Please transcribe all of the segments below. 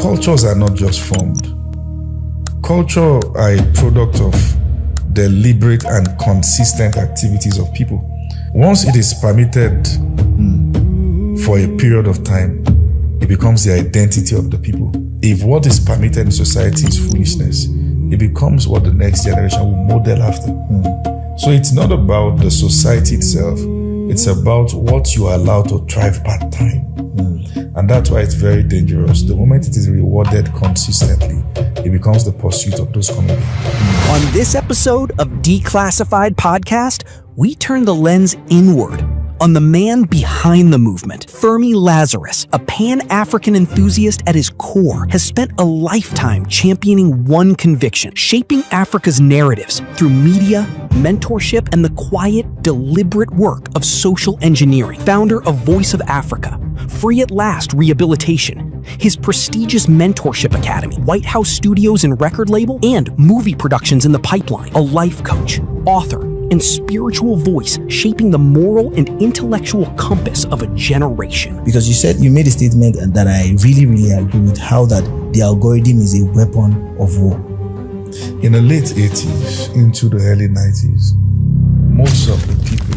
cultures are not just formed. Culture are a product of deliberate and consistent activities of people. Once it is permitted for a period of time, it becomes the identity of the people. If what is permitted in society is foolishness, it becomes what the next generation will model after. So it's not about the society itself, it's about what you are allowed to thrive part-time. And that's why it's very dangerous. The moment it is rewarded consistently, it becomes the pursuit of those coming. On this episode of Declassified Podcast, we turn the lens inward on the man behind the movement. FEMI LAZARUS, a Pan-African enthusiast at his core, has spent a lifetime championing one conviction, shaping Africa's narratives through media, mentorship, and the quiet, deliberate work of social engineering. Founder of Voice of Africa, Free at Last Rehabilitation, his prestigious mentorship academy, White House Studios and record label, and movie productions in the pipeline. A life coach, author, and spiritual voice shaping the moral and intellectual compass of a generation. Because you made a statement that I really, really agree with, how that the algorithm is a weapon of war. In the late 80s into the early 90s, most of the people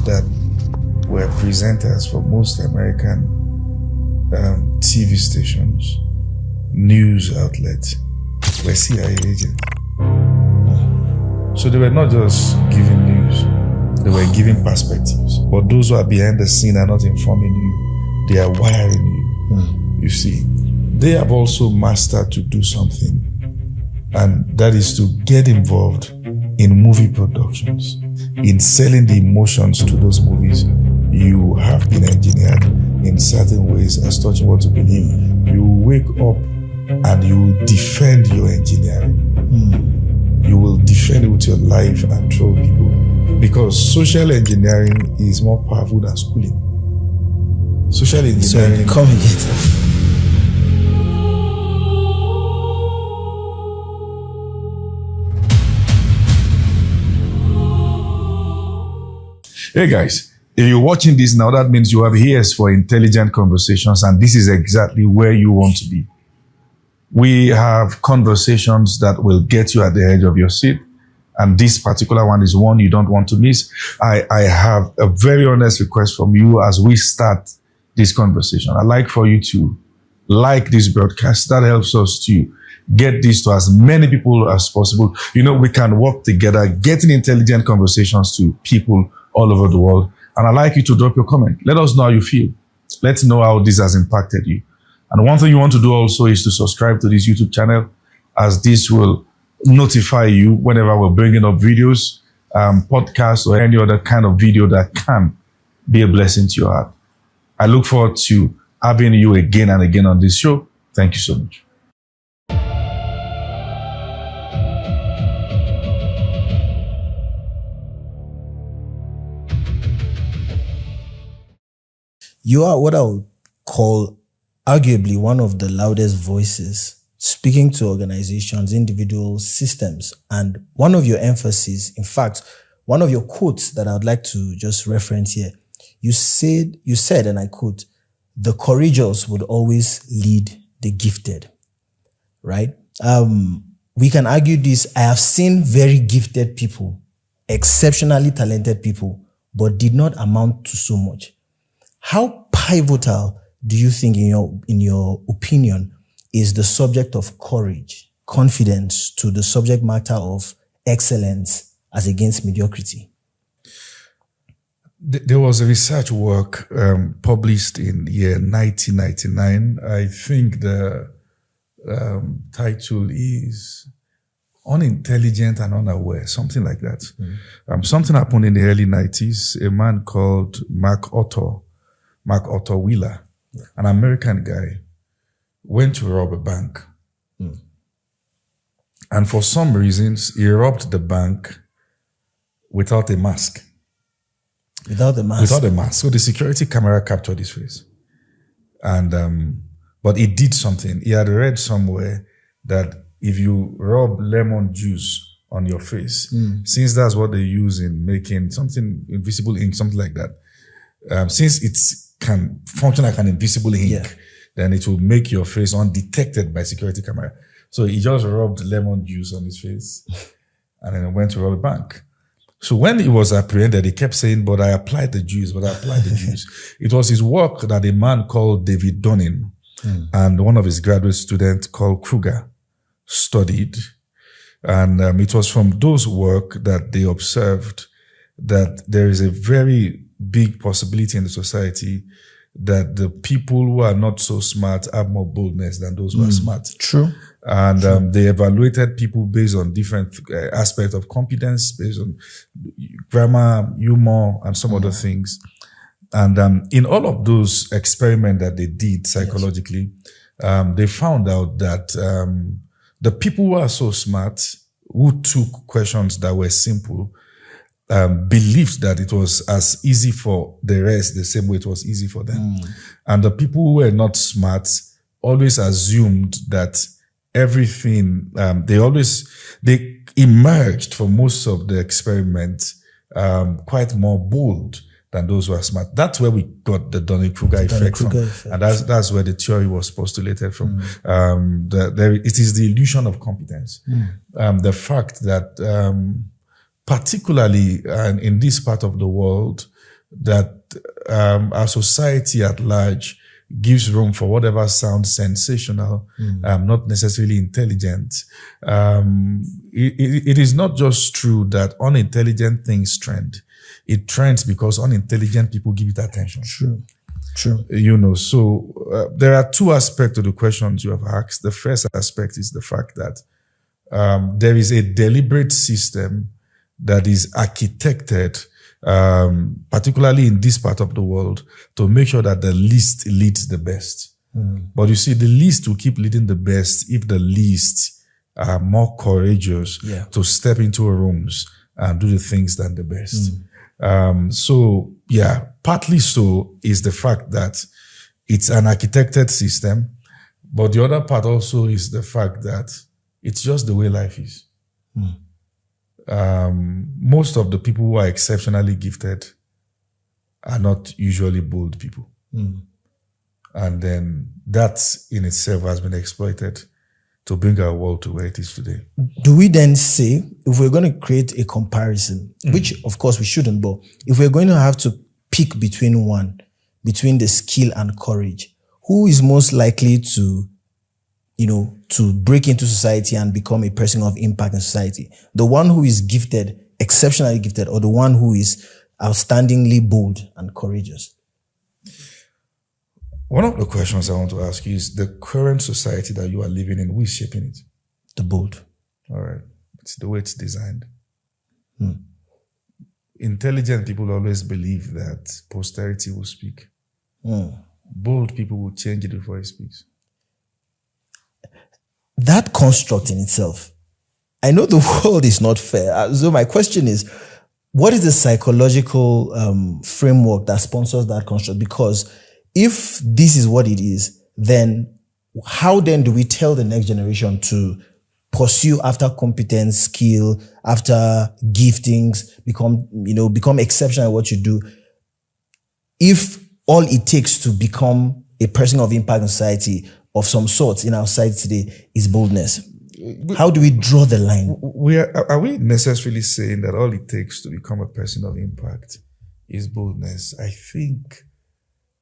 that were presenters for most American TV stations, news outlets, were CIA agents. So they were not just giving news, they were giving perspectives. But those who are behind the scene are not informing you, they are wiring you. You see, they have also mastered to do something, and that is to get involved in movie productions, in selling the emotions to those movies. You have been engineered in certain ways as touching what to believe. You wake up and you will defend your engineering. You will defend it with your life and throw people, because social engineering is more powerful than schooling. Social engineering. Hey guys, if you're watching this now, that means you have ears for intelligent conversations, and this is exactly where you want to be. We have conversations that will get you at the edge of your seat, and this particular one is one you don't want to miss. I have a very honest request from you as we start this conversation. I'd like for you to like this broadcast. That helps us to get this to as many people as possible. You know, we can work together, getting intelligent conversations to people all over the world. And I'd like you to drop your comment. Let us know how you feel. Let's know how this has impacted you. And one thing you want to do also is to subscribe to this YouTube channel, as this will notify you whenever we're bringing up videos, podcasts, or any other kind of video that can be a blessing to your heart. I look forward to having you again and again on this show. Thank you so much. You are what I would call arguably one of the loudest voices speaking to organizations, individuals, systems. And one of your emphasis, in fact, one of your quotes that I would like to just reference here, you said, and I quote, "The courageous would always lead the gifted," right? We can argue this. I have seen very gifted people, exceptionally talented people, but did not amount to so much. How pivotal do you think, in your opinion, is the subject of courage, confidence, to the subject matter of excellence as against mediocrity? There was a research work published in the year 1999. I think the title is Unintelligent and Unaware, something like that. Something happened in the early 90s. A man called Mark Otto Wheeler, an American guy, went to rob a bank. And for some reasons, he robbed the bank without a mask. Without a mask. So the security camera captured his face. And, but he did something. He had read somewhere that if you rub lemon juice on your face, since that's what they use in making something invisible ink, something like that, since it can function like an invisible ink, then it will make your face undetected by security camera. So he just rubbed lemon juice on his face and then went to rob a bank. So when he was apprehended, he kept saying, but I applied the juice. It was his work that a man called David Dunning and one of his graduate students called Kruger studied. And it was from those work that they observed that there is a very big possibility in the society that the people who are not so smart have more boldness than those who are smart. True. And they evaluated people based on different aspects of competence, based on grammar, humor, and some other things. And in all of those experiments that they did psychologically, they found out that the people who are so smart, who took questions that were simple, believed that it was as easy for the rest the same way it was easy for them. And the people who were not smart always assumed that everything, they emerged for most of the experiment quite more bold than those who are smart. That's where we got the Dunning-Kruger effect from. And that's where the theory was postulated from. It is the illusion of competence. The fact that particularly in this part of the world, that our society at large gives room for whatever sounds sensational, not necessarily intelligent. It is not just true that unintelligent things trend. It trends because unintelligent people give it attention. True. So there are two aspects to the questions you have asked. The first aspect is the fact that there is a deliberate system that is architected, particularly in this part of the world, to make sure that the least leads the best. But you see, the least will keep leading the best if the least are more courageous to step into rooms and do the things than the best. Partly so is the fact that it's an architected system, but the other part also is the fact that it's just the way life is. Most of the people who are exceptionally gifted are not usually bold people. And then that in itself has been exploited to bring our world to where it is today. Do we then say, if we're going to create a comparison, which of course we shouldn't, but if we're going to have to pick between the skill and courage, who is most likely to break into society and become a person of impact in society? The one who is gifted, exceptionally gifted, or the one who is outstandingly bold and courageous? One of the questions I want to ask you is the current society that you are living in, who is shaping it? The bold. All right. It's the way it's designed. Intelligent people always believe that posterity will speak. Bold people will change it before it speaks. That construct in itself, I know the world is not fair. So my question is, what is the psychological framework that sponsors that construct? Because if this is what it is, then how then do we tell the next generation to pursue after competence, skill, after giftings, become exceptional at what you do, if all it takes to become a person of impact in society of some sort in our society today is boldness? How do we draw the line? Are we necessarily saying that all it takes to become a person of impact is boldness? I think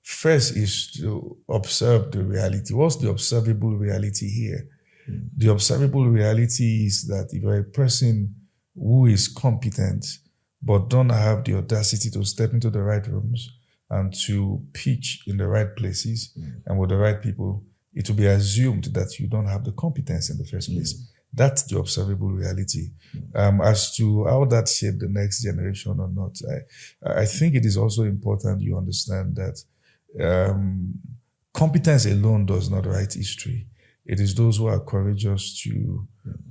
first is to observe the reality. What's the observable reality here? The observable reality is that if you're a person who is competent but don't have the audacity to step into the right rooms and to pitch in the right places and with the right people, it will be assumed that you don't have the competence in the first place. That's the observable reality. As to how that shaped the next generation or not, I think it is also important you understand that competence alone does not write history. It is those who are courageous to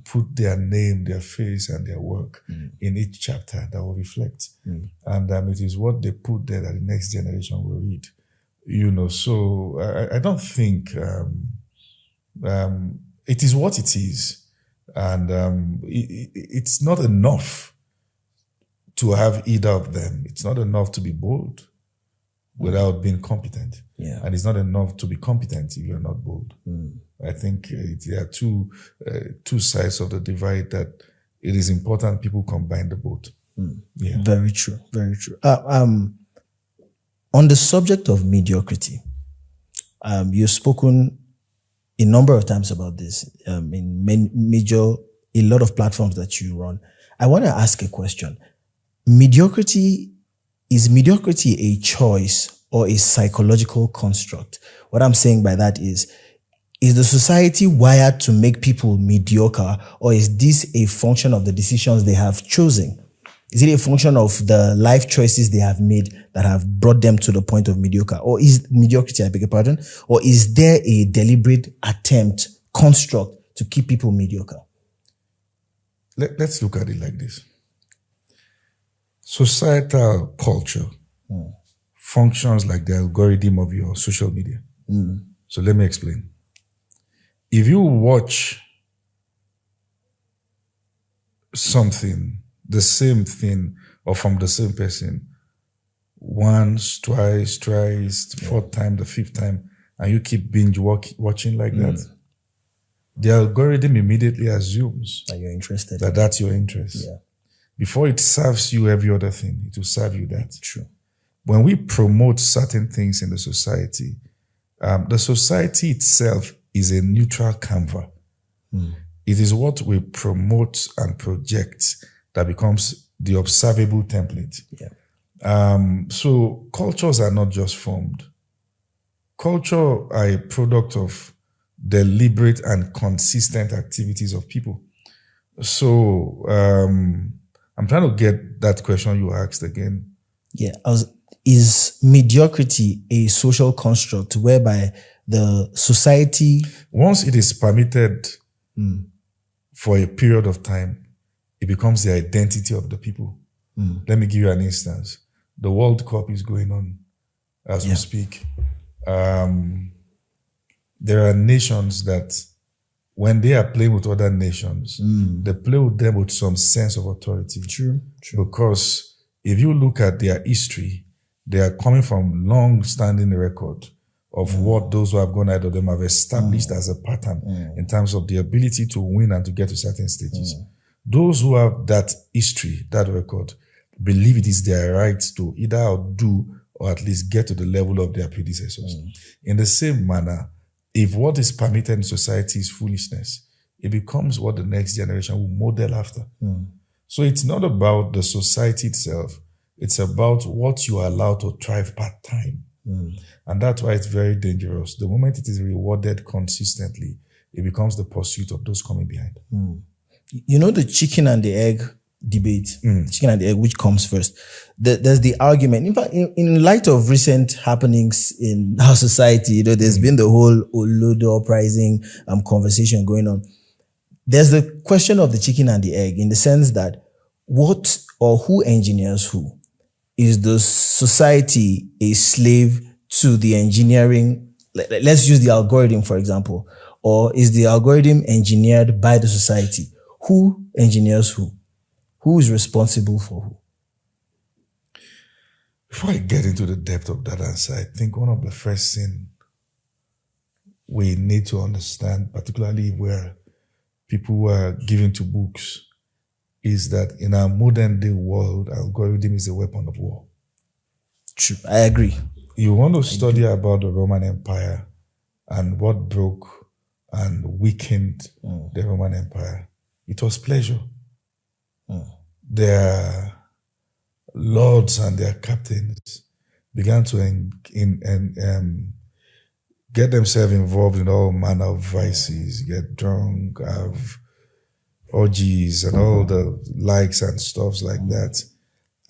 put their name, their face, and their work in each chapter that will reflect. And it is what they put there that the next generation will read. So I don't think it is what it is. And it's not enough to have either of them. It's not enough to be bold. without being competent. Yeah. And it's not enough to be competent if you're not bold. I think there are two sides of the divide that it is important people combine the both. Yeah. Very true. Very true. On the subject of mediocrity, you've spoken a number of times about this in a lot of platforms that you run. I want to ask a question. Is mediocrity a choice or a psychological construct? What I'm saying by that is the society wired to make people mediocre, or is this a function of the decisions they have chosen? Is it a function of the life choices they have made that have brought them to the point of mediocre? Or is mediocrity, I beg your pardon, or is there a deliberate attempt, construct to keep people mediocre? Let's look at it like this. Societal culture functions like the algorithm of your social media. So let me explain. If you watch something, the same thing, or from the same person, once, twice, fourth time, the fifth time, and you keep binge watching like that, the algorithm immediately assumes that you're interested. That's your interest. Yeah. Before it serves you every other thing, it will serve you that. True. When we promote certain things in the society itself is a neutral canvas. It is what we promote and project that becomes the observable template. Yeah. So cultures are not just formed. Culture are a product of deliberate and consistent activities of people. So I'm trying to get that question you asked again. Yeah. Is mediocrity a social construct whereby the society... Once it is permitted for a period of time, it becomes the identity of the people. Let me give you an instance. The World Cup is going on as we speak. There are nations that when they are playing with other nations, they play with them with some sense of authority. True. Because if you look at their history, they are coming from long-standing record of what those who have gone ahead of them have established as a pattern in terms of the ability to win and to get to certain stages. Those who have that history, that record, believe it is their right to either outdo or at least get to the level of their predecessors. In the same manner, if what is permitted in society is foolishness, it becomes what the next generation will model after. So it's not about the society itself. It's about what you are allowed to thrive part-time. And that's why it's very dangerous. The moment it is rewarded consistently, it becomes the pursuit of those coming behind. You know the chicken and the egg debate, chicken and the egg, which comes first? There's the argument. In fact, in light of recent happenings in our society, there's been the whole Olodo uprising conversation going on. There's the question of the chicken and the egg in the sense that what or who engineers who? Is the society a slave to the engineering? Let's use the algorithm, for example. Or is the algorithm engineered by the society? Who engineers who? Who is responsible for who? Before I get into the depth of that answer, I think one of the first things we need to understand, particularly where people were given to books, is that in our modern day world, algorithm is a weapon of war. True, I agree. You want to study about the Roman Empire and what broke and weakened the Roman Empire. It was pleasure. Their lords and their captains began to get themselves involved in all manner of vices, get drunk, have orgies and all the likes and stuffs like that.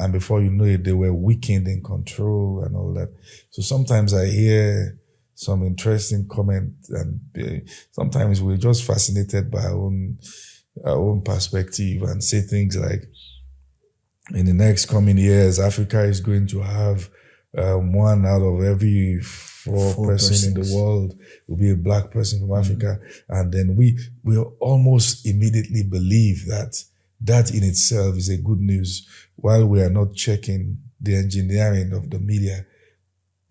And before you know it, they were weakened in control and all that. So sometimes I hear some interesting comment and sometimes we're just fascinated by our own perspective and say things like, in the next coming years, Africa is going to have one out of every four person in the world will be a black person from Africa. And then we almost immediately believe that in itself is a good news, while we are not checking the engineering of the media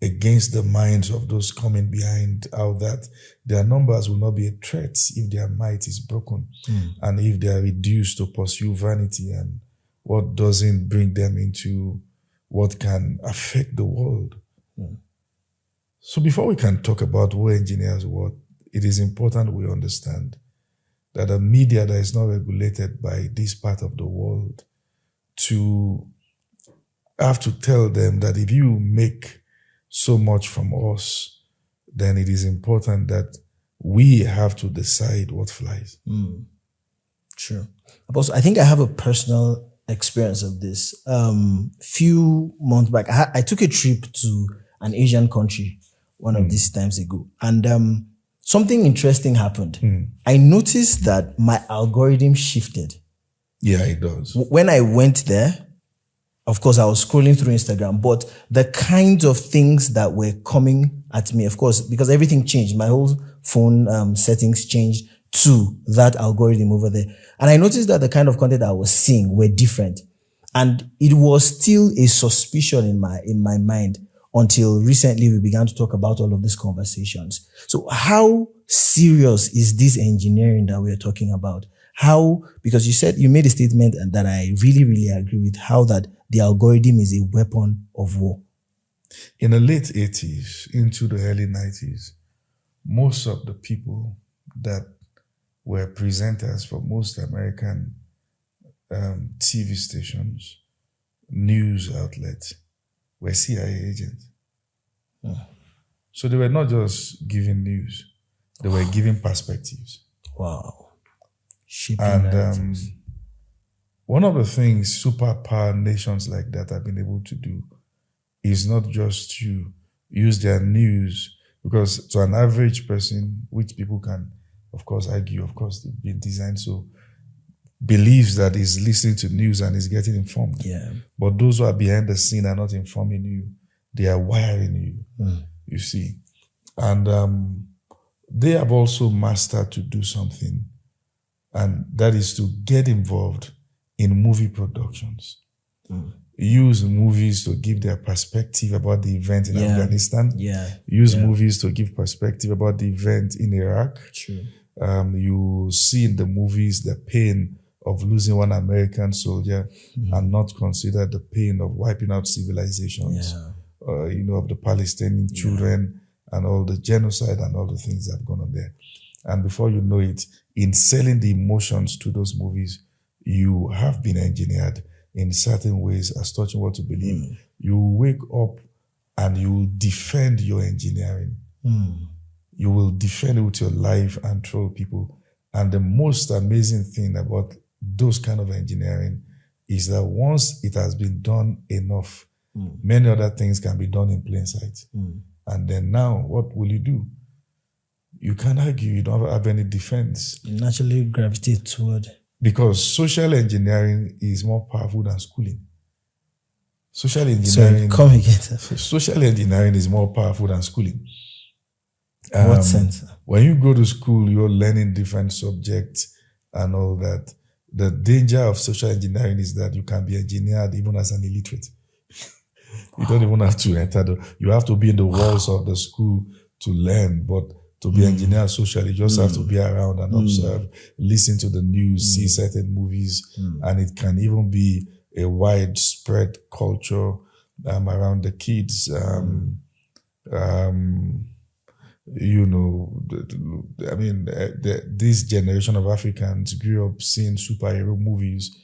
against the minds of those coming behind, how that their numbers will not be a threat if their might is broken and if they are reduced to pursue vanity and what doesn't bring them into what can affect the world. So before we can talk about what engineers what, it is important we understand that a media that is not regulated by this part of the world to have to tell them that if you make so much from us, then it is important that we have to decide what flies. Sure. Also, I think I have a personal experience of this. Few months back, I took a trip to an Asian country one of these times ago, and something interesting happened. I noticed that my algorithm shifted. Yeah, it does. When I went there, of course, I was scrolling through Instagram, but the kinds of things that were coming at me, of course, because everything changed, my whole phone settings changed to that algorithm over there. And I noticed that the kind of content I was seeing were different. And it was still a suspicion in my mind until recently we began to talk about all of these conversations. So how serious is this engineering that we're talking about? How, because you made a statement and that I really, really agree with, how that the algorithm is a weapon of war. In the late 80s into the early 90s, most of the people that were presenters for most American TV stations, news outlets, were CIA agents. So they were not just giving news, they were giving perspectives. Wow. And one of the things superpower nations like that have been able to do is not just to use their news, because to an average person, which people can, of course, argue, of course, they've been designed so, believes that he's listening to news and is getting informed. Yeah. But those who are behind the scene are not informing you. They are wiring you, you see. And they have also mastered to do something, and that is to get involved in movie productions. Use movies to give their perspective about the event in Afghanistan. Use movies to give perspective about the event in Iraq. True. You see in the movies the pain of losing one American soldier and not consider the pain of wiping out civilizations, of the Palestinian children and all the genocide and all the things that have gone on there. And before you know it, in selling the emotions to those movies, you have been engineered in certain ways as touching what to believe. You wake up and you will defend your engineering. You will defend it with your life and troll people. And the most amazing thing about those kind of engineering is that once it has been done enough, many other things can be done in plain sight. And then now, what will you do? You can't argue, you don't have any defense. You naturally gravitate toward. Because social engineering is more powerful than schooling. Social engineering. So, come again. Social engineering is more powerful than schooling. What sense? When you go to school, you're learning different subjects and all that. The danger of social engineering is that you can be engineered even as an illiterate. You don't even have to enter you have to be in the walls of the school to learn, but to be engineered socially, you just have to be around and observe, listen to the news, see certain movies, and it can even be a widespread culture around the kids. This generation of Africans grew up seeing superhero movies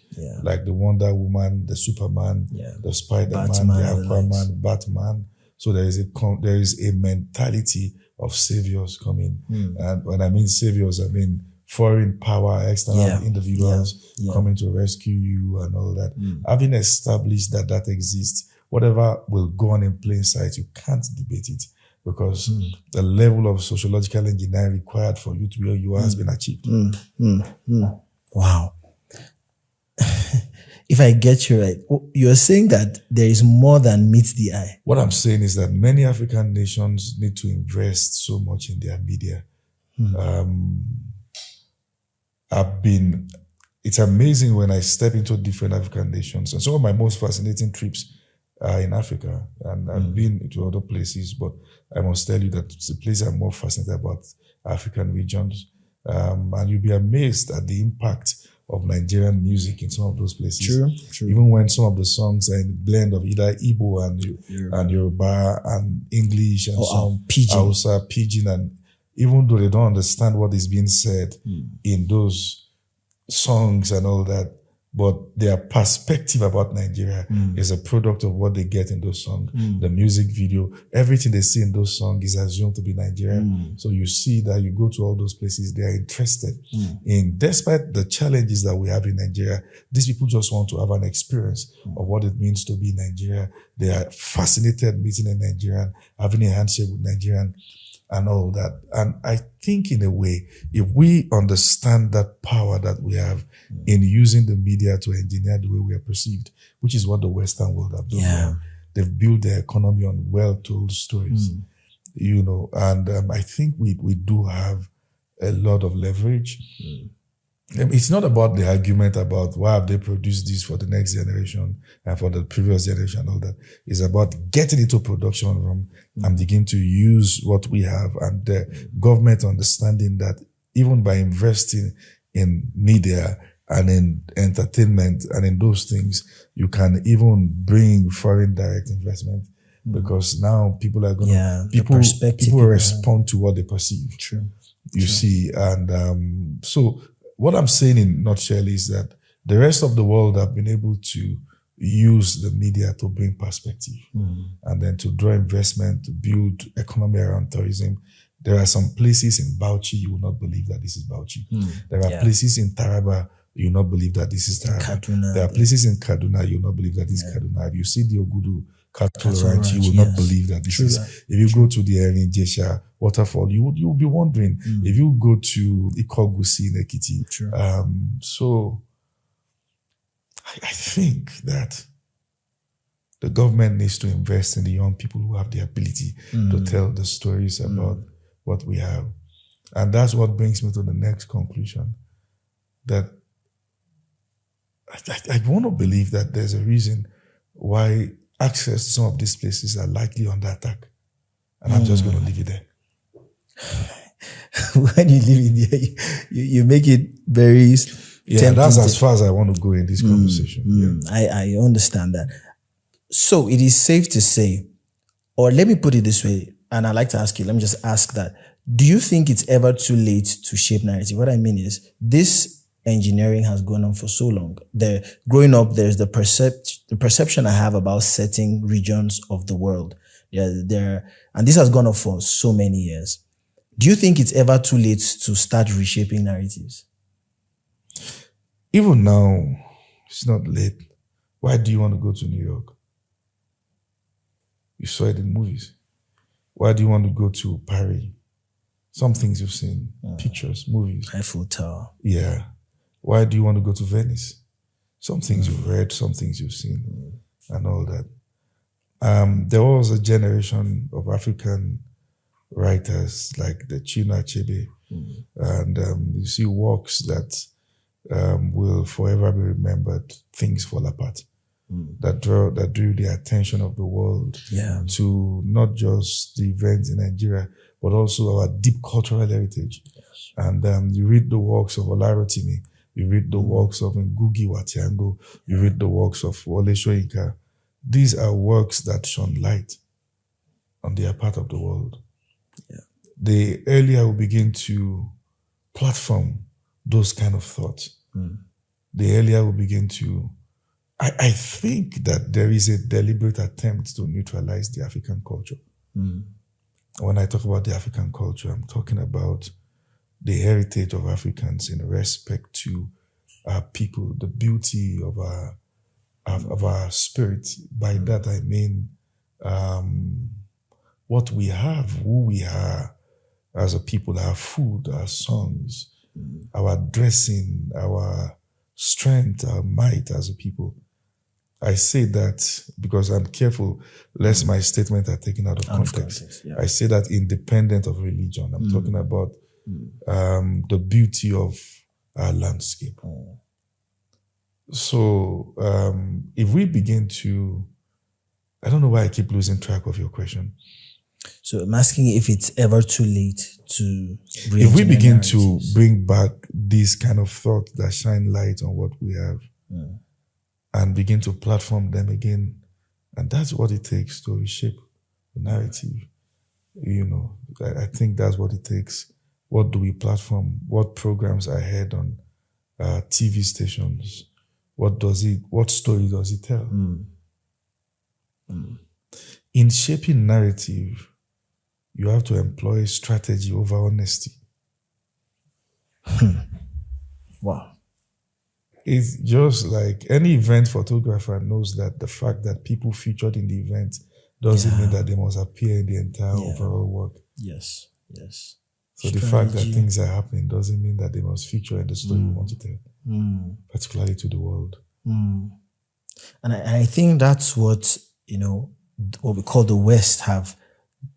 like the Wonder Woman, the Superman, the Spider-Man, the Aquaman, Batman. So there is a mentality of saviors coming. And when I mean saviors, I mean foreign power, external individuals coming to rescue you and all that. Having established that exists, whatever will go on in plain sight, you can't debate it, because the level of sociological engineering required for you to be where you are has been achieved. Wow. If I get you right, you're saying that there is more than meets the eye. What I'm saying is that many African nations need to invest so much in their media. It's amazing when I step into different African nations, and some of my most fascinating trips in Africa, and I've been to other places, but I must tell you that the place I'm more fascinated about African regions, and you'll be amazed at the impact of Nigerian music in some of those places. True. Even when some of the songs are in a blend of either Igbo and Yoruba and English and some Pidgin. Hausa, Pidgin, and even though they don't understand what is being said in those songs and all that, but their perspective about Nigeria is a product of what they get in those songs. The music video, everything they see in those songs is assumed to be Nigerian. So you see that you go to all those places, they are interested in, despite the challenges that we have in Nigeria, these people just want to have an experience of what it means to be Nigerian. They are fascinated meeting a Nigerian, having a handshake with Nigerian, and all that. And I think in a way, if we understand that power that we have in using the media to engineer the way we are perceived, which is what the Western world have done. Yeah. They've built their economy on well-told stories, and I think we do have a lot of leverage. It's not about the argument about why have they produced this for the next generation and for the previous generation and all that. It's about getting into production room and begin to use what we have, and the government understanding that even by investing in media and in entertainment and in those things, you can even bring foreign direct investment, because now people are going to, people respond to what they perceive. You see, and so what I'm saying in nutshell is that the rest of the world have been able to use the media to bring perspective and then to draw investment, to build economy around tourism. There are some places in Bauchi, you will not believe that this is Bauchi. There are places in Taraba, you will not believe that this is Taraba. Kaduna, there are places in Kaduna, you will not believe that this is Kaduna. If you see the Ogudu cattle ranch, you will not believe that this is. If you go to the Erinjesha waterfall, you will be wondering. If you go to Ikogusi in Ekiti, so I think that the government needs to invest in the young people who have the ability to tell the stories about what we have. And that's what brings me to the next conclusion, that I want to believe that there's a reason why access to some of these places are likely under attack. And I'm just going to leave it there. When you leave it there, you make it very that's as far as I want to go in this conversation. I understand that. So it is safe to say, or let me put it this way, and I'd like to ask you, let me just ask that. Do you think it's ever too late to shape narrative? What I mean is, this engineering has gone on for so long. Growing up, there's the perception I have about certain regions of the world. And this has gone on for so many years. Do you think it's ever too late to start reshaping narratives? Even now, it's not late. Why do you want to go to New York? You saw it in movies. Why do you want to go to Paris? Some things you've seen, pictures, movies. Eiffel Tower. Yeah. Why do you want to go to Venice? Some things you've read, some things you've seen, and all that. There was a generation of African writers like the Chinua Achebe, and you see works that will forever be remembered. Things Fall Apart, that drew the attention of the world to not just the events in Nigeria, but also our deep cultural heritage. And you read the works of Olarotimi, you read the works of Ngugi wa Thiong'o, you read the works of Wole Soyinka. These are works that shone light on their part of the world. The earlier we begin to platform those kind of thoughts, the earlier we begin to... I think that there is a deliberate attempt to neutralize the African culture. When I talk about the African culture, I'm talking about the heritage of Africans in respect to our people, the beauty of our spirit. By that I mean what we have, who we are as a people, our food, our songs, our dressing, our strength, our might as a people. I say that because I'm careful lest my statements are taken out of context. I say that independent of religion. I'm talking about the beauty of our landscape. So if we begin to I don't know why I keep losing track of your question. So I'm asking if it's ever too late to If we begin to narratives. bring back this kind of thought that shine light on what we have and begin to platform them again, and that's what it takes to reshape the narrative. You know, I think that's what it takes. What do we platform? What programs are heard on TV stations? What story does it tell? In shaping narrative, you have to employ strategy over honesty. Wow. It's just like any event photographer knows that the fact that people featured in the event doesn't mean that they must appear in the entire overall work. Yes. So the fact that things are happening doesn't mean that they must feature in the story you want to tell, particularly to the world. And I think that's what, what we call the West have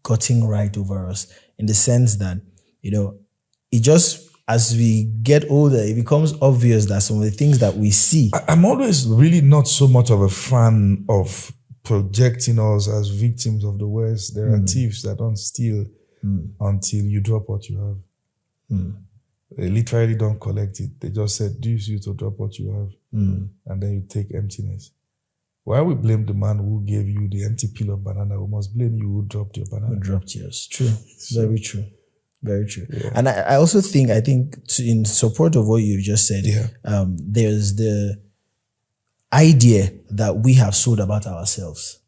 gotten right over us, in the sense that, it just, as we get older, it becomes obvious that some of the things that we see. I'm always really not so much of a fan of projecting us as victims of the West. There are thieves that don't steal until you drop what you have. They literally don't collect it. They just seduce you to drop what you have. And then you take emptiness. Why we blame the man who gave you the empty peel of banana? We must blame you who dropped your banana. Who dropped yours. True. Very true. Very true. Yeah. And I also think, in support of what you just said, there's the idea that we have sold about ourselves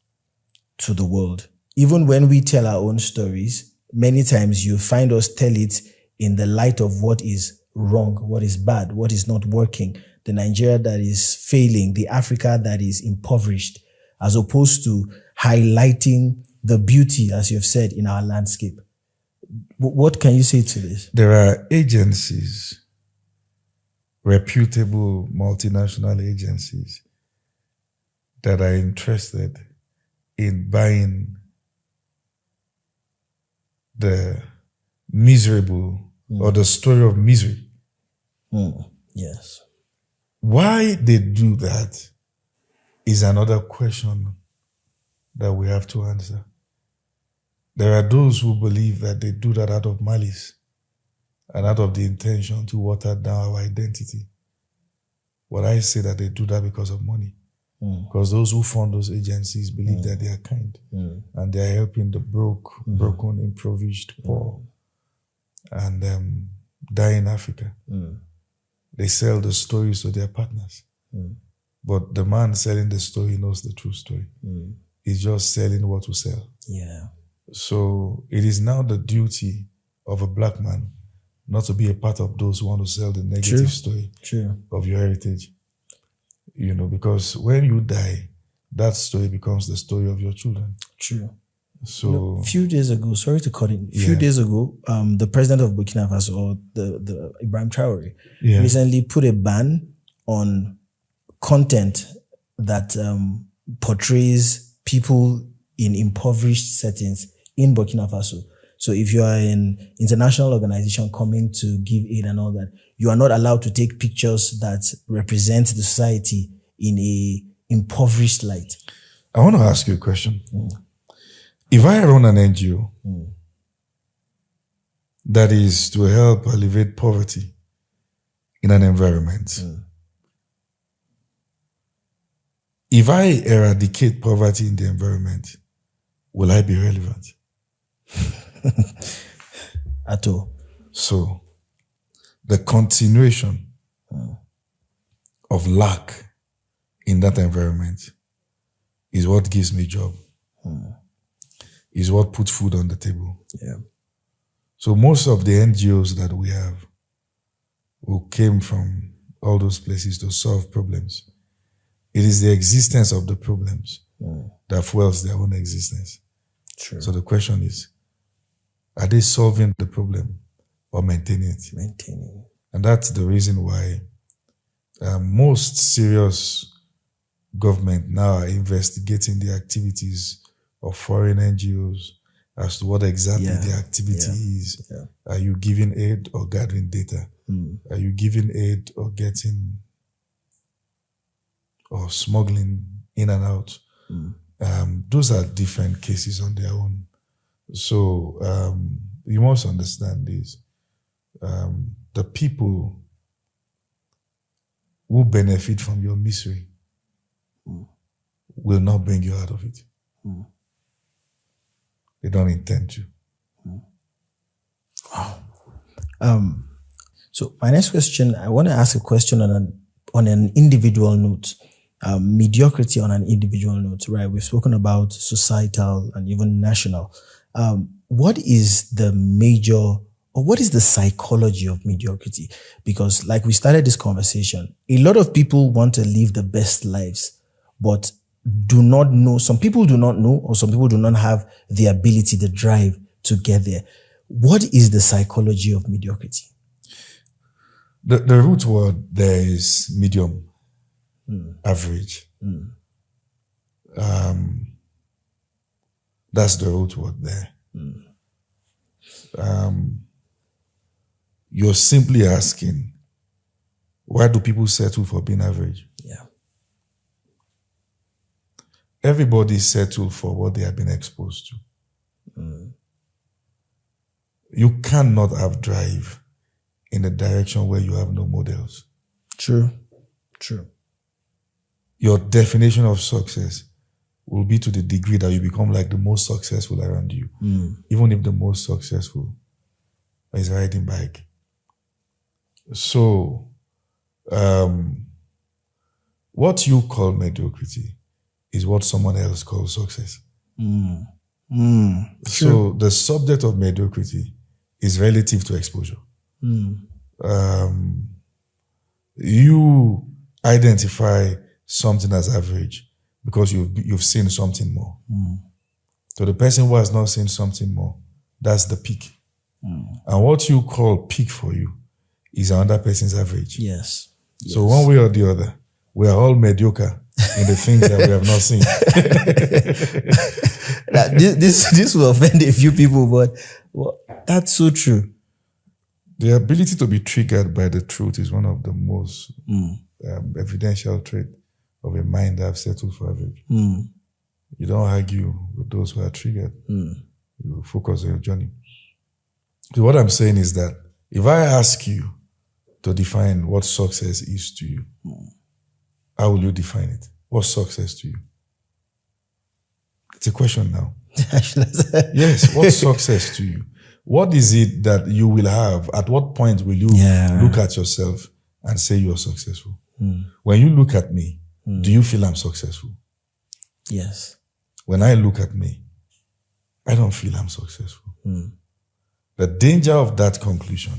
to the world. Even when we tell our own stories, many times you find us tell it in the light of what is wrong, what is bad, what is not working, the Nigeria that is failing, the Africa that is impoverished, as opposed to highlighting the beauty, as you've said, in our landscape. What can you say to this? There are agencies, reputable multinational agencies, that are interested in buying the miserable or the story of misery. Yes. Why they do that is another question that we have to answer. There are those who believe that they do that out of malice and out of the intention to water down our identity. But I say that they do that because of money. Because those who fund those agencies believe that they are kind and they are helping the broken, impoverished, poor, and die in Africa. They sell the stories to their partners. But the man selling the story knows the true story. He's just selling what to sell. Yeah. So it is now the duty of a black man not to be a part of those who want to sell the negative story of your heritage. Because when you die, that story becomes the story of your children. True. So a few days ago, sorry to cut in, a few days ago, the president of Burkina Faso, or the Ibrahim Traore, recently put a ban on content that portrays people in impoverished settings in Burkina Faso. So if you are an international organization coming to give aid and all that, you are not allowed to take pictures that represent the society in a impoverished light. I want to ask you a question. If I run an NGO that is to help alleviate poverty in an environment, if I eradicate poverty in the environment, will I be relevant? At all. So, the continuation of lack in that environment is what gives me job. Is what puts food on the table. Yeah. So most of the NGOs that we have who came from all those places to solve problems, it is the existence of the problems that fuels their own existence. True. So the question is, are they solving the problem or maintaining it? Maintaining. And that's the reason why most serious government now are investigating the activities of foreign NGOs as to what exactly the activity is. Yeah. Are you giving aid or gathering data? Are you giving aid or getting or smuggling in and out? those are different cases on their own. So you must understand this. The people who benefit from your misery will not bring you out of it. They don't intend to. Wow. So my next question, I want to ask a question on an individual note. Mediocrity on an individual note, right? We've spoken about societal and even national. What is the psychology of mediocrity? Because like we started this conversation, a lot of people want to live the best lives, but do not know. Some people do not know, or some people do not have the ability, the drive to get there. What is the psychology of mediocrity? The root word there is medium, average. That's the root word there. You're simply asking, why do people settle for being average? Yeah. Everybody settles for what they have been exposed to. You cannot have drive in a direction where you have no models. True. Your definition of success will be to the degree that you become like the most successful around you. Even if the most successful is riding bike. So, what you call mediocrity is what someone else calls success. So the subject of mediocrity is relative to exposure. You identify something as average because you've seen something more. So the person who has not seen something more, that's the peak. And what you call peak for you is another person's average. Yes. So one way or the other, we are all mediocre in the things that we have not seen. This will offend a few people, but that's so true. The ability to be triggered by the truth is one of the most evidential traits of a mind that have settled for average. You don't argue with those who are triggered. You focus on your journey. So what I'm saying is that if I ask you to define what success is to you, how will you define it? What's success to you? It's a question now. Yes, what's success to you? What is it that you will have? At what point will you look at yourself and say you're successful? When you look at me, do you feel I'm successful? Yes. When I look at me, I don't feel I'm successful. The danger of that conclusion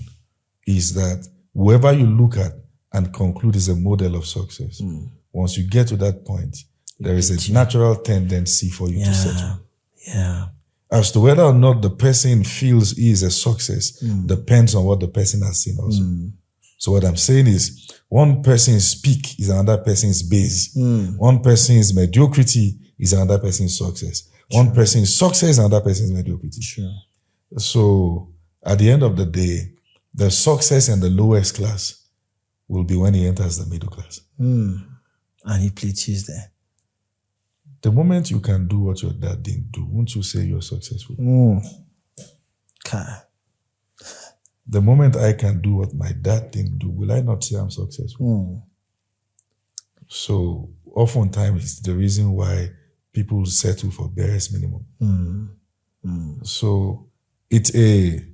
is that whoever you look at and conclude is a model of success, once you get to that point, there is a natural tendency for you to settle. Yeah. As to whether or not the person feels he is a success depends on what the person has seen also. So what I'm saying is, one person's peak is another person's base. One person's mediocrity is another person's success. One person's success is another person's mediocrity. So at the end of the day, the success in the lowest class will be when he enters the middle class. And he plateaus there. The moment you can do what your dad didn't do, won't you say you're successful? The moment I can do what my dad didn't do, will I not say I'm successful? So oftentimes it's the reason why people settle for barest minimum. So it's a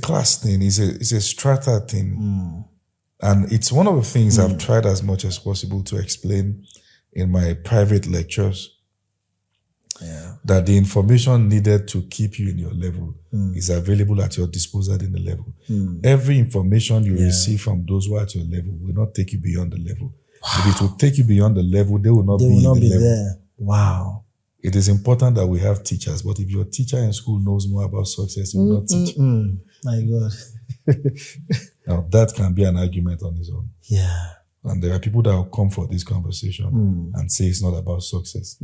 class thing, it's a strata thing. And it's one of the things I've tried as much as possible to explain in my private lectures, that the information needed to keep you in your level is available at your disposal in the level. Every information you receive from those who are at your level will not take you beyond the level. If it will take you beyond the level, they will not be in the level. There. Wow. It is important that we have teachers, but if your teacher in school knows more about success, he will not teach. My God. Now, that can be an argument on its own. Yeah. And there are people that will come for this conversation and say it's not about success.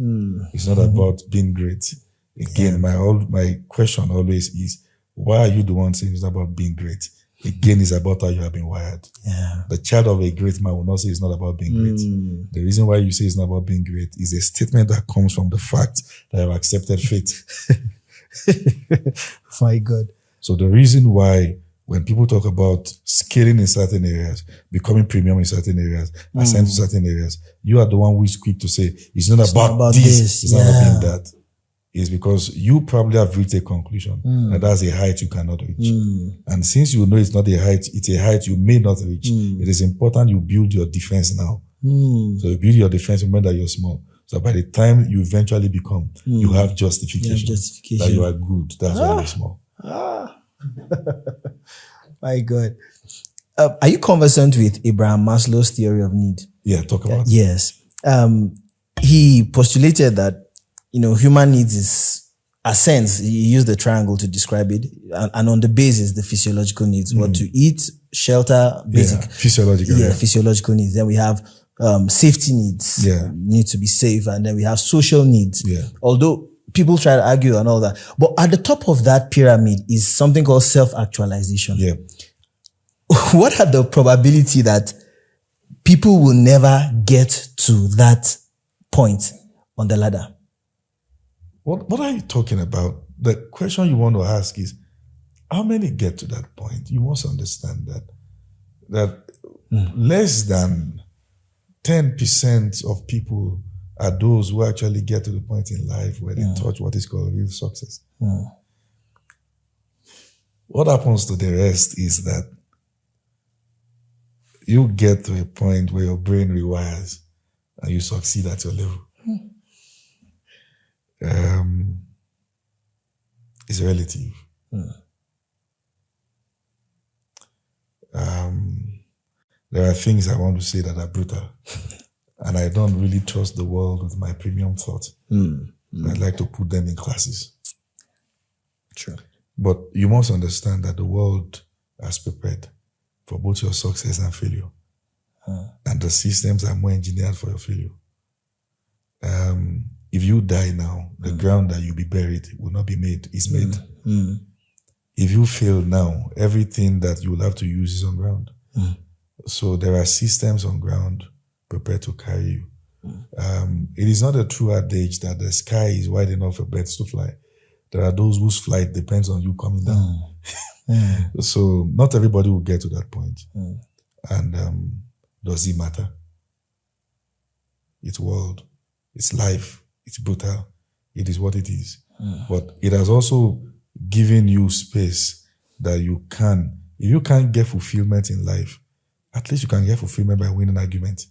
It's not about being great. Again, my question always is, why are you the one saying it's not about being great? Again, it's about how you have been wired. Yeah. The child of a great man will not say it's not about being great. The reason why you say it's not about being great is a statement that comes from the fact that you have accepted fate. My God. So the reason why when people talk about scaling in certain areas, becoming premium in certain areas, ascend to certain areas, you are the one who is quick to say, it's not about this, it's not about being that. It's because you probably have reached a conclusion that that's a height you cannot reach. And since you know it's not a height, it's a height you may not reach, it is important you build your defense now. So you build your defense, remember that you're small. So by the time you eventually become, you have justification that you are good. That's why you're small. My God. Are you conversant with Abraham Maslow's theory of need? Yeah, talk about it. Yes. He postulated that, human needs is a sense. He used the triangle to describe it. And on the base is the physiological needs. What to eat, shelter, basic. Yeah, physiological. Physiological needs. Then we have safety needs. Yeah. Need to be safe. And then we have social needs. Yeah. Although people try to argue and all that. But at the top of that pyramid is something called self-actualization. Yeah. What are the probability that people will never get to that point on the ladder? What are you talking about? The question you want to ask is, how many get to that point? You must understand that less than 10% of people are those who actually get to the point in life where they touch what is called real success. What happens to the rest is that you get to a point where your brain rewires and you succeed at your level. It's relative. There are things I want to say that are brutal. And I don't really trust the world with my premium thought. I'd like to put them in classes. True. But you must understand that the world has prepared for both your success and failure. And the systems are more engineered for your failure. If you die now, the ground that you'll be buried will not be made. It's made. If you fail now, everything that you will have to use is on ground. So there are systems on ground prepared to carry you. It is not a true adage that the sky is wide enough for birds to fly. There are those whose flight depends on you coming down. So not everybody will get to that point. And does it matter? It's world. It's life. It's brutal. It is what it is. But it has also given you space that you can, if you can't get fulfillment in life, at least you can get fulfillment by winning an argument.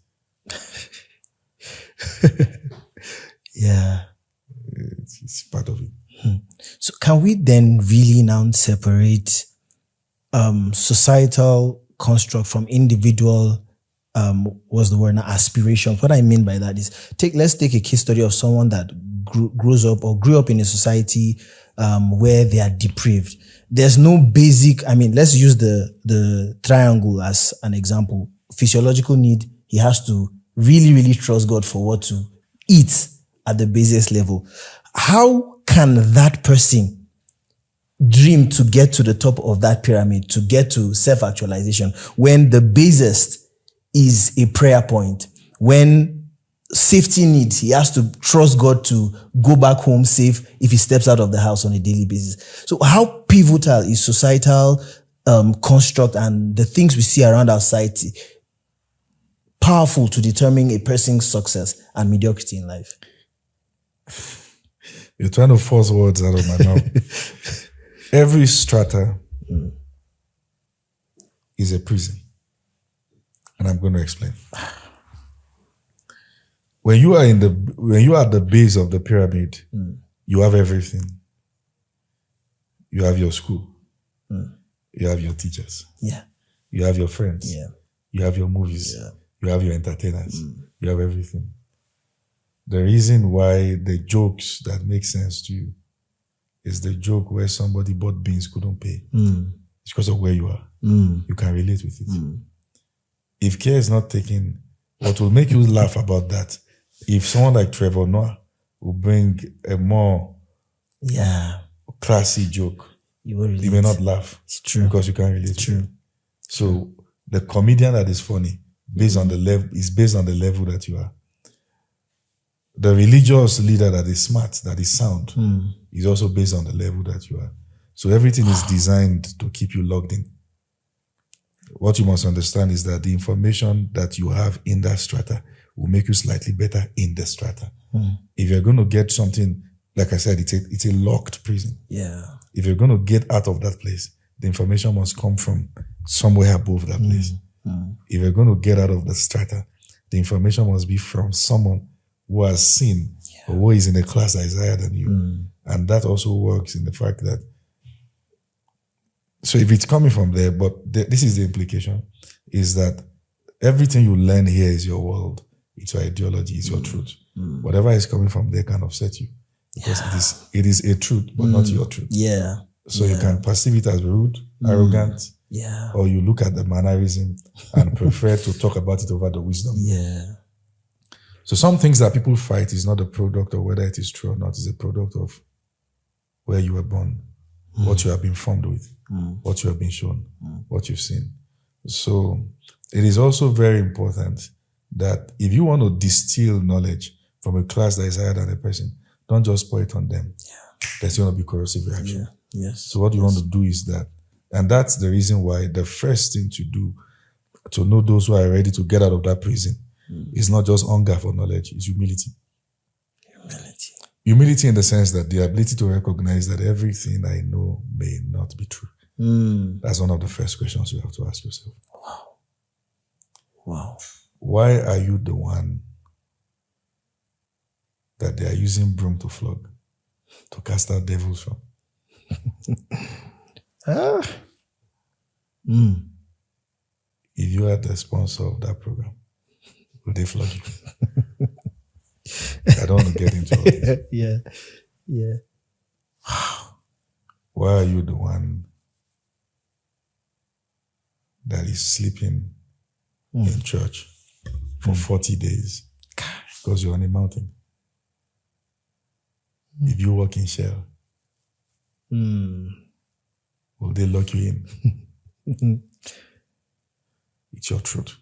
Yeah. It's part of it. So can we then really now separate societal construct from individual what's the word now? Aspiration. What I mean by that is let's take a case study of someone that grows up or grew up in a society where they are depraved. There's no basic, let's use the triangle as an example. Physiological need, he has to really, really trust God for what to eat at the basic level. How can that person dream to get to the top of that pyramid, to get to self-actualization, when the basest is a prayer point? When safety needs, he has to trust God to go back home safe if he steps out of the house on a daily basis. So how pivotal is societal construct and the things we see around our society powerful to determine a person's success and mediocrity in life? You're trying to force words out of my mouth. Every strata is a prison. And I'm going to explain. When you are at the base of the pyramid, you have everything. You have your school. You have your teachers. Yeah. You have your friends. Yeah. You have your movies. Yeah. You have your entertainers. You have everything. The reason why the jokes that make sense to you is the joke where somebody bought beans, couldn't pay. It's because of where you are. You can relate with it. If care is not taken, what will make you laugh about that, if someone like Trevor Noah will bring a more classy joke, you may not laugh. It's true. Because you can't relate. True. So the comedian that is funny based on the level is based on the level that you are. The religious leader that is smart, that is sound, is also based on the level that you are. So everything is designed to keep you logged in. What you must understand is that the information that you have in that strata will make you slightly better in the strata. If you're going to get something, like I said, it's a locked prison. Yeah. If you're going to get out of that place, the information must come from somewhere above that place. If you're going to get out of the strata, the information must be from someone who has seen or who is in a class that is higher than you. And that also works in the fact that, so if it's coming from there, but this is the implication, is that everything you learn here is your world, it's your ideology, it's your truth. Whatever is coming from there can upset you because it is a truth, but not your truth. Yeah. So you can perceive it as rude, arrogant, or you look at the mannerism and prefer to talk about it over the wisdom. Yeah. So some things that people fight is not a product of whether it is true or not, it's a product of where you were born, what you have been formed with, what you have been shown, what you've seen. So it is also very important that if you want to distill knowledge from a class that is higher than a person, don't just pour it on them. There's going to be corrosive reaction. Yes. So what you want to do is that, and that's the reason why the first thing to do to know those who are ready to get out of that prison is not just hunger for knowledge, it's humility. Humility in the sense that the ability to recognize that everything I know may not be true. That's one of the first questions you have to ask yourself. Wow. Why are you the one that they are using broom to flog, to cast out devils from? If you are the sponsor of that program, will they flog you? I don't want to get into all this. Yeah. Why are you the one that is sleeping in church for 40 days because you're on a mountain? If you walk in Shell, will they lock you in? It's your truth.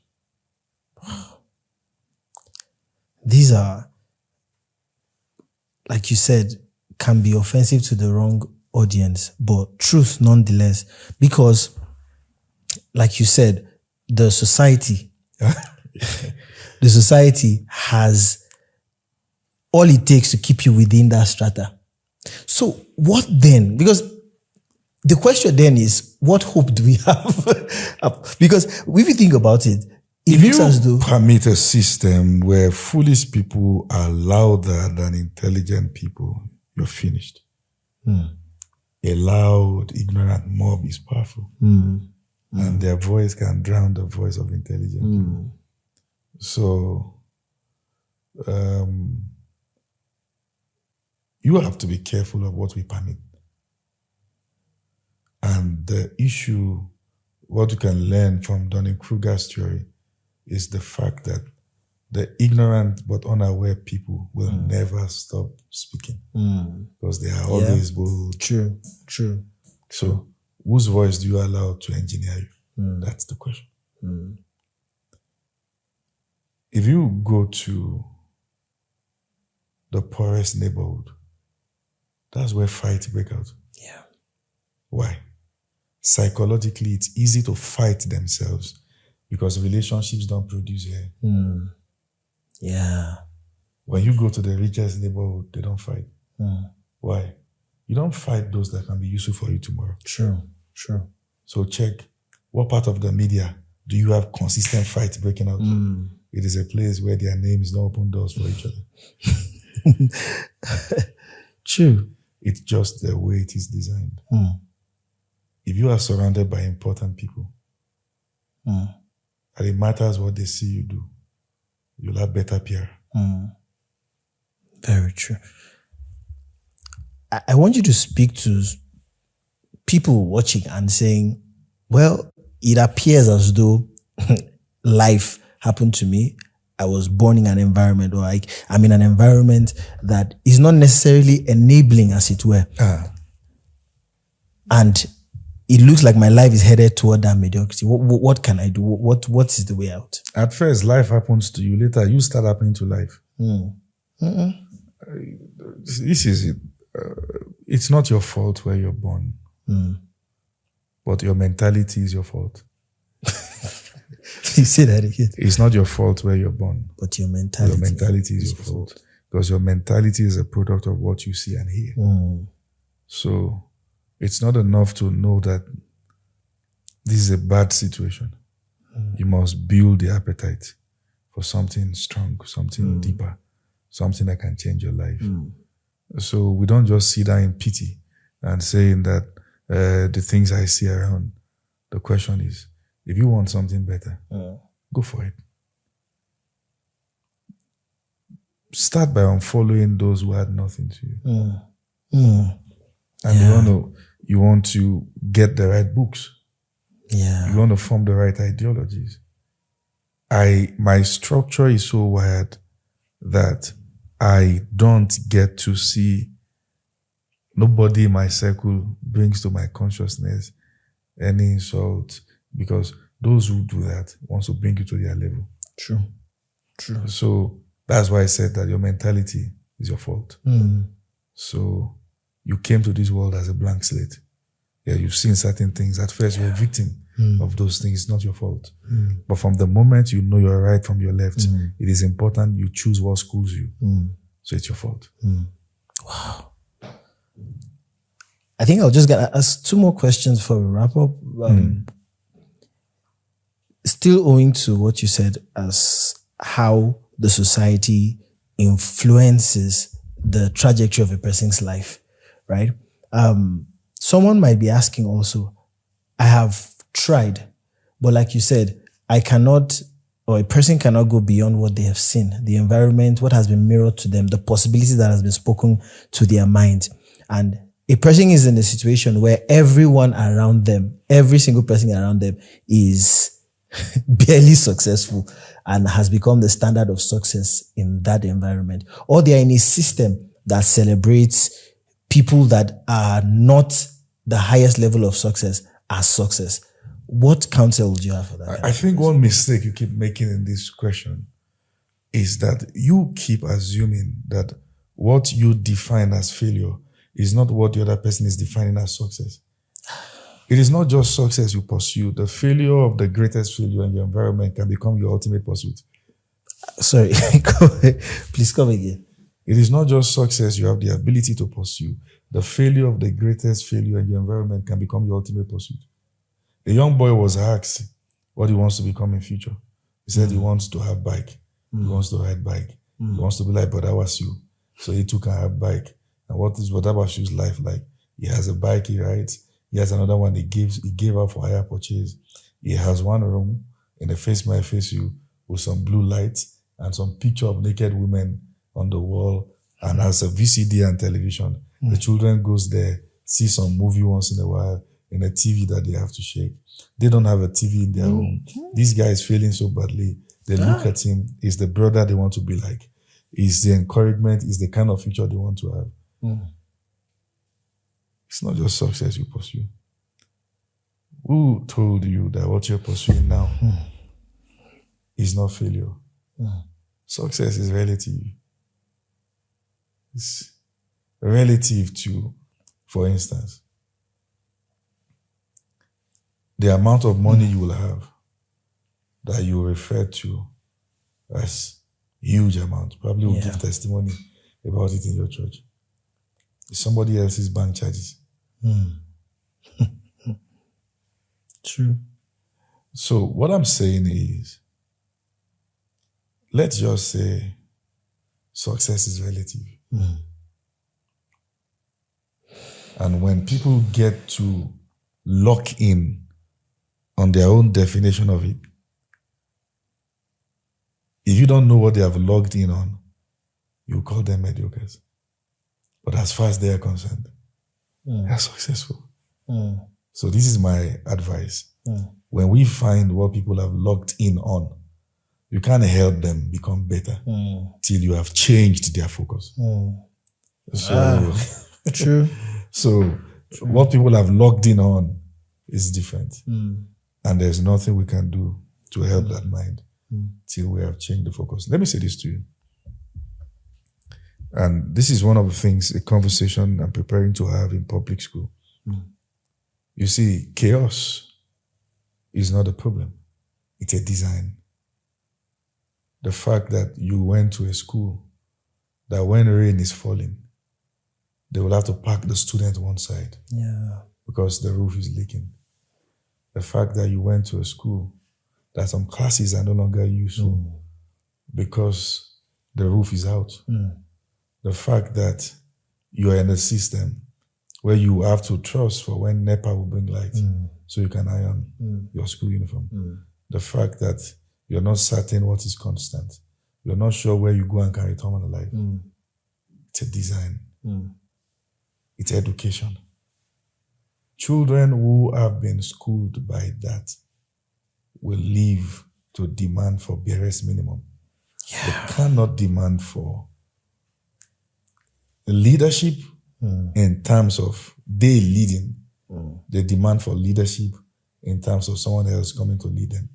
These are, like you said, can be offensive to the wrong audience, but truth nonetheless. Because, like you said, the society has all it takes to keep you within that strata. So what then? Because the question then is, what hope do we have? Because if you think about it, if you permit a system where foolish people are louder than intelligent people, you're finished. A loud, ignorant mob is powerful. And their voice can drown the voice of intelligent people. So, you have to be careful of what we permit. And the issue, what you can learn from Dunning-Kruger's theory, is the fact that the ignorant but unaware people will never stop speaking because they are always bold. True. So, whose voice do you allow to engineer you? That's the question. If you go to the poorest neighborhood, that's where fights break out. Yeah. Why? Psychologically, it's easy to fight themselves because relationships don't produce here. Yeah. When you go to the richest neighborhood, they don't fight. Why? You don't fight those that can be useful for you tomorrow. Sure. So check, what part of the media do you have consistent fights breaking out? It is a place where their names don't open doors for each other. True. It's just the way it is designed. If you are surrounded by important people, and it matters what they see you do, you'll have better PR. Very true. I want you to speak to people watching and saying, well, it appears as though life happened to me. I was born in an environment, or I'm in an environment that is not necessarily enabling, as it were. And it looks like my life is headed toward that mediocrity. What can I do? What is the way out? At first, life happens to you. Later, you start happening to life. This is it. It's not your fault where you're born. But your mentality is your fault. You say that again. It's not your fault where you're born. But your mentality is your fault. Because your mentality is a product of what you see and hear. So it's not enough to know that this is a bad situation. You must build the appetite for something strong, something deeper, something that can change your life. So we don't just sit down in pity and saying that the things I see around. The question is, if you want something better, go for it. Start by unfollowing those who had nothing to you. And you want to get the right books. You want to form the right ideologies. My structure is so wired that I don't get to see, nobody in my circle brings to my consciousness any insult, because those who do that want to bring you to their level. True. So that's why I said that your mentality is your fault. So you came to this world as a blank slate. Yeah, you've seen certain things. At first, you're a victim of those things. It's not your fault. But from the moment you know your right from your left, it is important you choose what schools you. So it's your fault. Wow. I think I'll just get to ask two more questions before we wrap up. Still owing to what you said as how the society influences the trajectory of a person's life, right? Someone might be asking also, I have tried, but like you said, I cannot, or a person cannot go beyond what they have seen, the environment, what has been mirrored to them, the possibilities that has been spoken to their mind. And a person is in a situation where everyone around them, every single person around them is barely successful and has become the standard of success in that environment. Or they are in a system that celebrates people that are not the highest level of success as success. What counsel would you have for that? I think one mistake you keep making in this question is that you keep assuming that what you define as failure is not what the other person is defining as success. It is not just success you pursue. The failure of the greatest failure in your environment can become your ultimate pursuit. Sorry, please come again. It is not just success you have the ability to pursue. The failure of the greatest failure in your environment can become your ultimate pursuit. A young boy was asked what he wants to become in future. He said he wants to have bike. He wants to ride bike. He wants to be like Badawasu. So he took a bike. And what is Badawasu's life like? He has a bike he rides. He has another one he gave out for hire purchase. He has one room in the Face My Face You with some blue lights and some picture of naked women on the wall, and has a VCD and television. The children goes there, see some movie once in a while in a TV that they have to shake. They don't have a TV in their home. This guy is failing so badly. They look at him. He's the brother they want to be like. He's the encouragement. He's the kind of future they want to have. It's not just success you pursue. Who told you that what you're pursuing now is not failure? Success is relative. It's relative to, for instance, the amount of money you will have that you refer to as huge amount. Probably will give testimony about it in your church. It's somebody else's bank charges. True. So what I'm saying is, let's just say success is relative. And when people get to lock in on their own definition of it, if you don't know what they have logged in on, you call them mediocres. But as far as they are concerned, they are successful. So this is my advice. When we find what people have logged in on, you can't help them become better till you have changed their focus. So, True. So what people have logged in on is different. And there's nothing we can do to help that mind till we have changed the focus. Let me say this to you. And this is one of the things, a conversation I'm preparing to have in public school. You see, chaos is not a problem. It's a design. The fact that you went to a school that when rain is falling, they will have to park the student one side because the roof is leaking. The fact that you went to a school that some classes are no longer useful because the roof is out. The fact that you are in a system where you have to trust for when NEPA will bring light so you can iron your school uniform. The fact that you're not certain what is constant. You're not sure where you go and can return alive. It's a design. It's education. Children who have been schooled by that will live to demand for barest minimum. They cannot demand for leadership in terms of they leading. They demand for leadership in terms of someone else coming to lead them.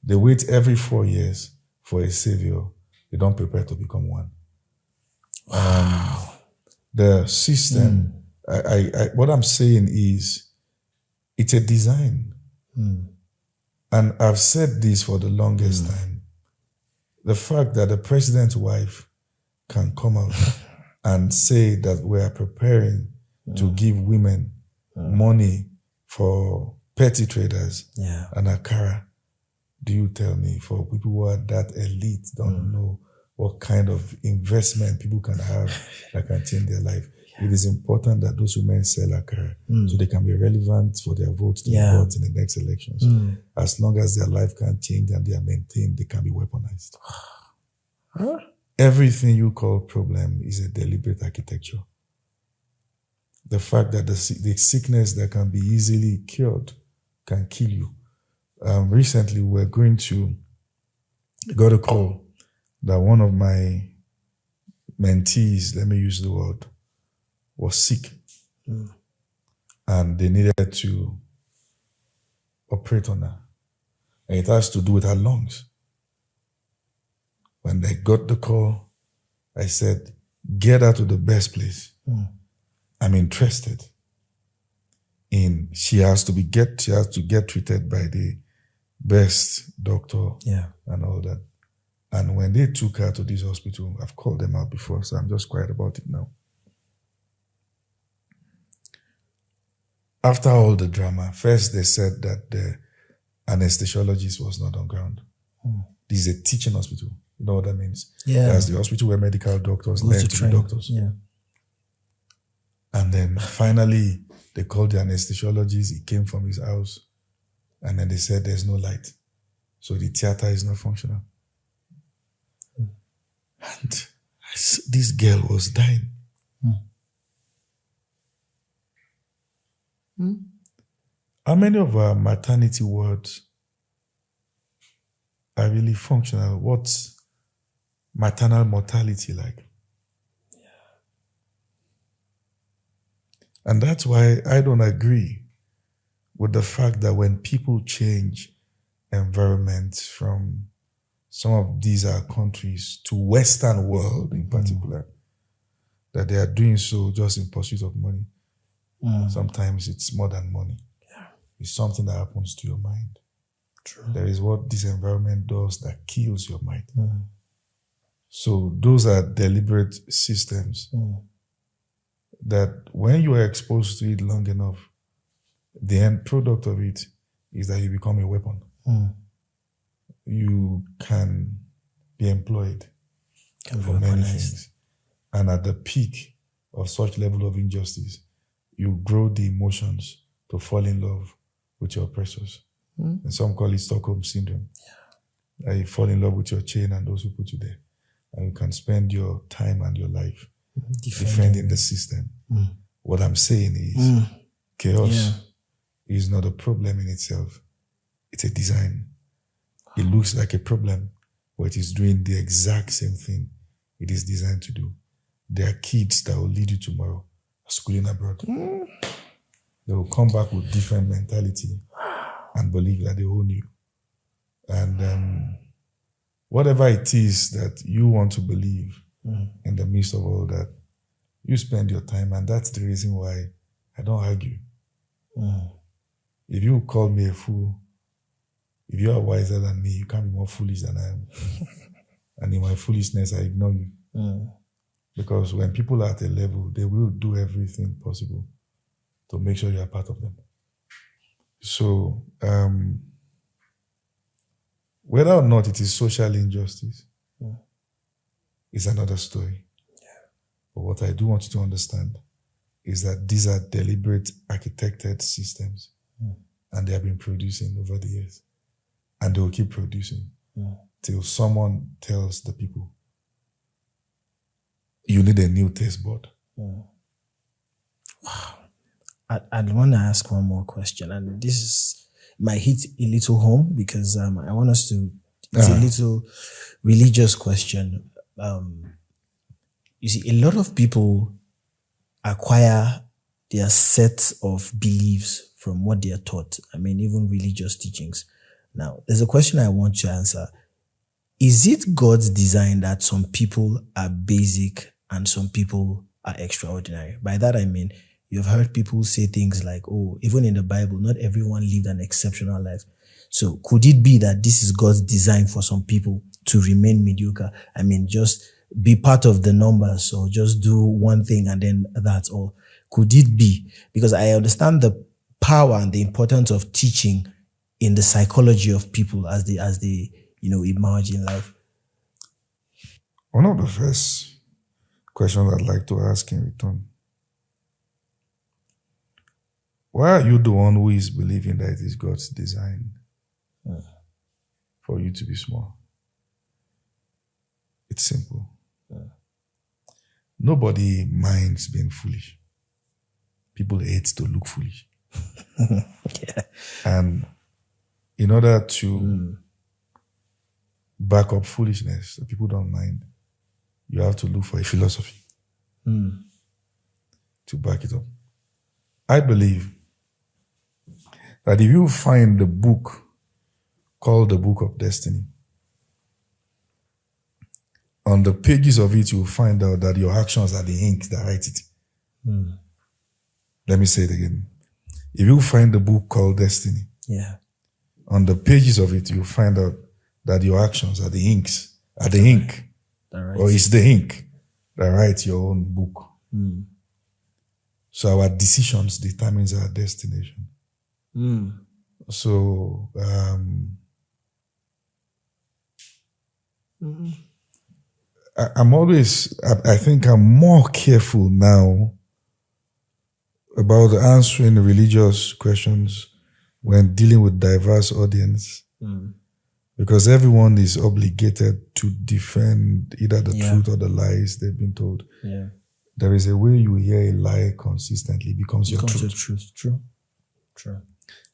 They wait every 4 years for a savior. They don't prepare to become one. The system, what I'm saying is, it's a design. And I've said this for the longest time. The fact that the president's wife can come out and say that we are preparing to give women money for petty traders and Akara. Do you tell me, for people who are that elite, don't know what kind of investment people can have that can change their life? It is important that those women sell Akara so they can be relevant for their votes to vote in the next elections. As long as their life can change and they are maintained, they can be weaponized. Everything you call problem is a deliberate architecture. The fact that the sickness that can be easily cured can kill you. Recently, we got a call that one of my mentees, let me use the word, was sick. And they needed to operate on her. And it has to do with her lungs. When I got the call, I said, get her to the best place. I'm interested in, she has to get treated by the best doctor and all that. And when they took her to this hospital, I've called them out before, so I'm just quiet about it now. After all the drama, first they said that the anesthesiologist was not on ground. This is a teaching hospital. You know what that means? That's the hospital where medical doctors learn to be doctors. And then finally, they called the anesthesiologist. He came from his house. And then they said there's no light. So the theater is not functional. And this girl was dying. How many of our maternity wards are really functional? What's maternal mortality like? And that's why I don't agree with the fact that when people change environments from some of these countries to Western world in particular, that they are doing so just in pursuit of money. Sometimes it's more than money. It's something that happens to your mind. There is what this environment does that kills your mind. So those are deliberate systems that when you are exposed to it long enough, the end product of it is that you become a weapon. You can be employed for many things. And at the peak of such level of injustice, you grow the emotions to fall in love with your oppressors. And some call it Stockholm Syndrome. You fall in love with your chain and those who put you there. And you can spend your time and your life defending the system. What I'm saying is chaos is not a problem in itself. It's a design. It looks like a problem, but it is doing the exact same thing it is designed to do. There are kids that will lead you tomorrow, schooling abroad. They will come back with different mentality and believe that they own you. And whatever it is that you want to believe in the midst of all that, you spend your time, and that's the reason why I don't argue. If you call me a fool, if you are wiser than me, you can't be more foolish than I am. And in my foolishness, I ignore you. Because when people are at a level, they will do everything possible to make sure you are part of them. So, whether or not it is social injustice is another story. But what I do want you to understand is that these are deliberate, architected systems. And they have been producing over the years. And they will keep producing till someone tells the people, you need a new taste bud. Wow. I'd want to ask one more question, and this might hit a little home because I want us to, it's a little religious question. You see, a lot of people acquire their set of beliefs from what they are taught. I mean, even religious teachings. Now, there's a question I want to answer. Is it God's design that some people are basic and some people are extraordinary? By that, I mean, you've heard people say things like, oh, even in the Bible, not everyone lived an exceptional life. So could it be that this is God's design for some people to remain mediocre? I mean, just be part of the numbers or just do one thing and then that's all. Could it be? Because I understand the power and the importance of teaching in the psychology of people as they emerge in life. One of the first questions I'd like to ask in return: why are you the one who is believing that it is God's design for you to be small? It's simple. Nobody minds being foolish. People hate to look foolish. Yeah. And in order to back up foolishness that people don't mind, you have to look for a philosophy to back it up. I believe that if you find the book called the Book of Destiny, on the pages of it, you'll find out that your actions are the ink that write it. Let me say it again. If you find the book called Destiny, on the pages of it, you'll find out that your actions are the inks, are the ink, or it's the ink that writes your own book. So our decisions determines our destination. So, I think I'm more careful now about answering religious questions when dealing with diverse audience. Because everyone is obligated to defend either the truth or the lies they've been told. There is a way you hear a lie consistently, it becomes your truth. True.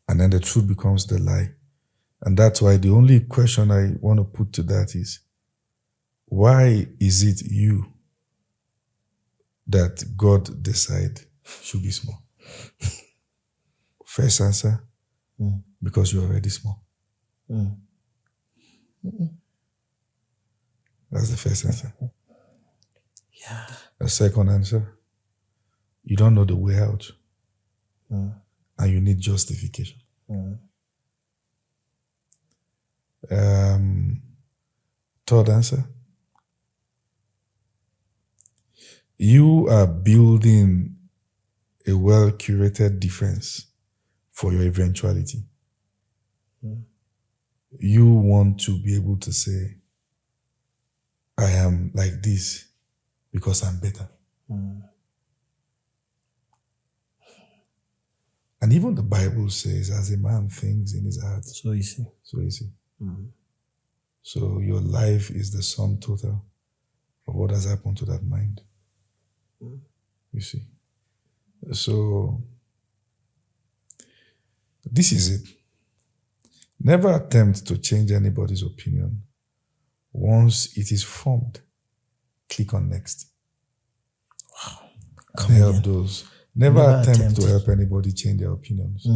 And then the truth becomes the lie. And that's why the only question I want to put to that is, why is it you that God decide should be small? First answer, because you're already small. That's the first answer. The second answer, you don't know the way out. And you need justification. Third answer, you are building a well-curated defense for your eventuality. You want to be able to say, I am like this because I'm better. And even the Bible says, as a man thinks in his heart, So is he. so is he. So your life is the sum total of what has happened to that mind. You see. So this is it. Never attempt to change anybody's opinion. Once it is formed, click on next. Wow. And help those Never attempt to help anybody change their opinions.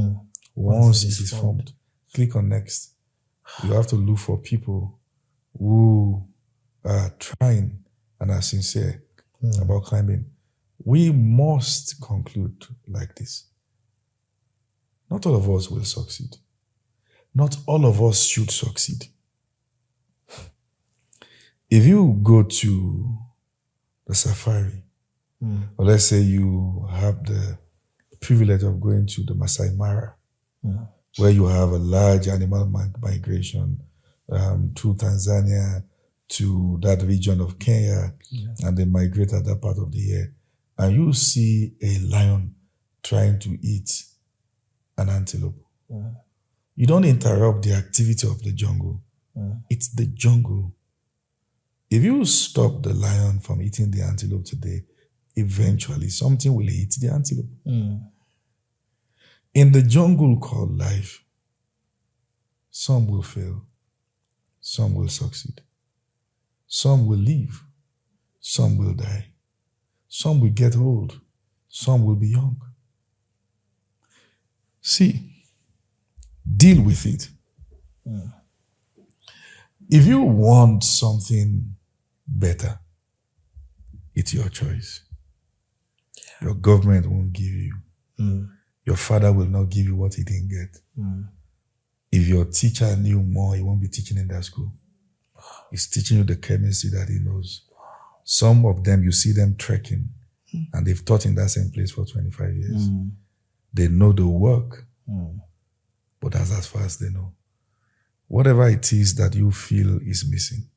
Once it is formed, click on next. You have to look for people who are trying and are sincere about climbing. We must conclude like this. Not all of us will succeed. Not all of us should succeed. If you go to the safari, or let's say you have the privilege of going to the Masai Mara, where you have a large animal migration through Tanzania to that region of Kenya, and they migrate at that part of the year, and you see a lion trying to eat an antelope. You don't interrupt the activity of the jungle. It's the jungle. If you stop the lion from eating the antelope today, eventually something will eat the antelope. In the jungle called life, some will fail, some will succeed, some will live, some will die, some will get old, some will be young. See, deal with it. If you want something better, it's your choice. Your government won't give you. Your father will not give you what he didn't get. If your teacher knew more, he won't be teaching in that school. He's teaching you the chemistry that he knows. Some of them, you see them trekking, and they've taught in that same place for 25 years. They know the work, but that's as far as they know. Whatever it is that you feel is missing,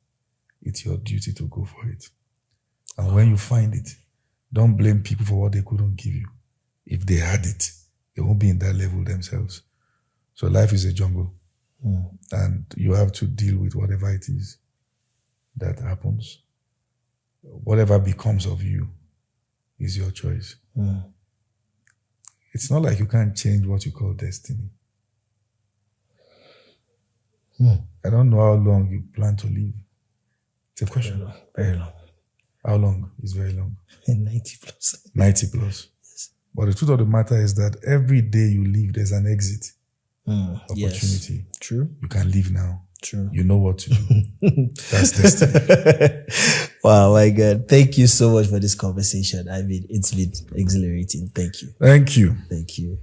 it's your duty to go for it. And when you find it, don't blame people for what they couldn't give you. If they had it, they won't be in that level themselves. So life is a jungle. And you have to deal with whatever it is that happens. Whatever becomes of you is your choice. It's not like you can't change what you call destiny. I don't know how long you plan to live. It's a question. Very long. How long is very long? 90 plus. 90 plus. Yes. But the truth of the matter is that every day you live, there's an exit opportunity. Yes. True. You can leave now. True. You know what to do. That's destiny. Wow, my God. Thank you so much for this conversation. I mean, it's been exhilarating. Thank you. Thank you. Thank you.